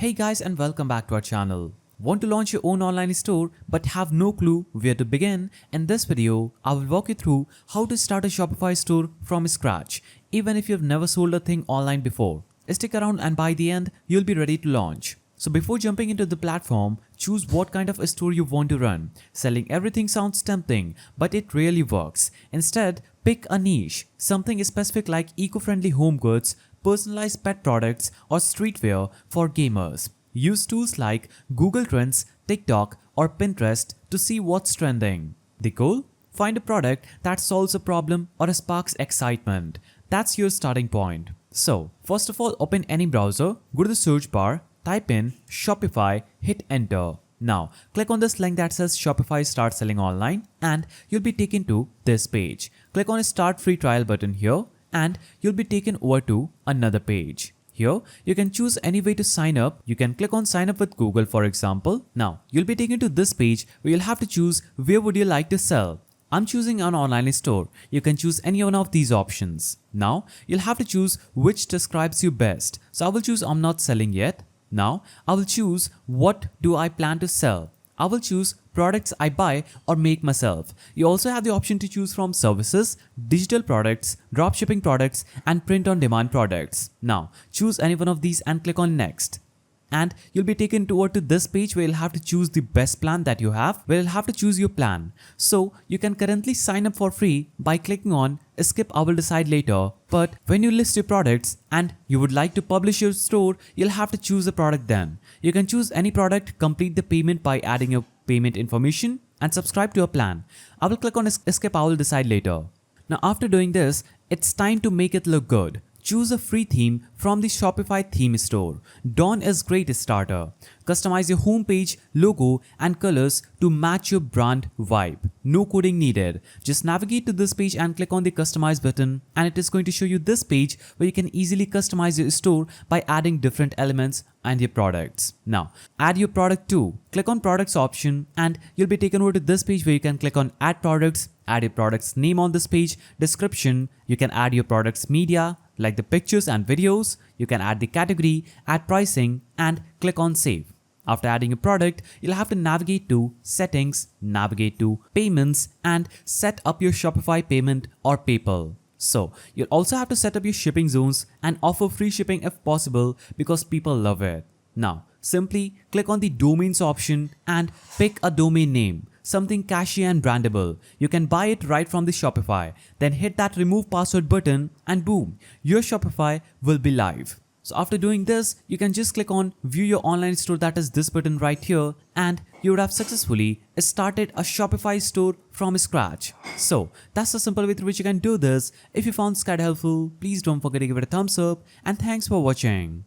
Hey guys, and welcome back to our channel. Want to launch your own online store but have no clue where to begin? In this video, I will walk you through how to start a Shopify store from scratch, even if you've never sold a thing online before. Stick around and by the end, you'll be ready to launch. So before jumping into the platform, choose what kind of a store you want to run. Selling everything sounds tempting, but it really works. Instead, pick a niche, something specific like eco-friendly home goods, personalized pet products, or streetwear for gamers. Use tools like Google Trends, TikTok, or Pinterest to see what's trending. The goal? Find a product that solves a problem or sparks excitement. That's your starting point. So, first of all, open any browser, go to the search bar, type in Shopify, hit enter. Now, click on this link that says Shopify Start Selling Online and you'll be taken to this page. Click on a Start Free Trial button here and you'll be taken over to another page. Here, you can choose any way to sign up. You can click on sign up with Google, for example. Now, you'll be taken to this page where you'll have to choose where would you like to sell. I'm choosing an online store. You can choose any one of these options. Now, you'll have to choose which describes you best. So I will choose I'm not selling yet. Now, I will choose what do I plan to sell. I will choose products I buy or make myself. You also have the option to choose from services, digital products, dropshipping products, and print-on-demand products. Now, choose any one of these and click on next. And you'll be taken toward to this page where you'll have to choose the best plan that you have, where you'll have to choose your plan. So you can currently sign up for free by clicking on skip I will decide later. But when you list your products and you would like to publish your store, you'll have to choose a product then. You can choose any product, complete the payment by adding your payment information and subscribe to a plan. I will click on skip I will decide later. Now after doing this, it's time to make it look good. Choose a free theme from the Shopify theme store. Dawn is great starter. Customize your homepage, logo, and colors to match your brand vibe. No coding needed. Just navigate to this page and click on the customize button and it is going to show you this page where you can easily customize your store by adding different elements and your products. Now, add your product too. Click on products option and you'll be taken over to this page where you can click on add products, add your product's name on this page, description, you can add your product's media, like the pictures and videos, you can add the category, add pricing, and click on save. After adding a product, you'll have to navigate to settings, navigate to payments, and set up your Shopify payment or PayPal. So you'll also have to set up your shipping zones and offer free shipping if possible because people love it. Now, simply click on the domains option and pick a domain name. Something catchy and brandable. You can buy it right from the Shopify. Then hit that remove password button and boom, your Shopify will be live. So after doing this, you can just click on view your online store, that is this button right here, and you would have successfully started a Shopify store from scratch. So that's the simple way through which you can do this. If you found this guide helpful, please don't forget to give it a thumbs up and thanks for watching.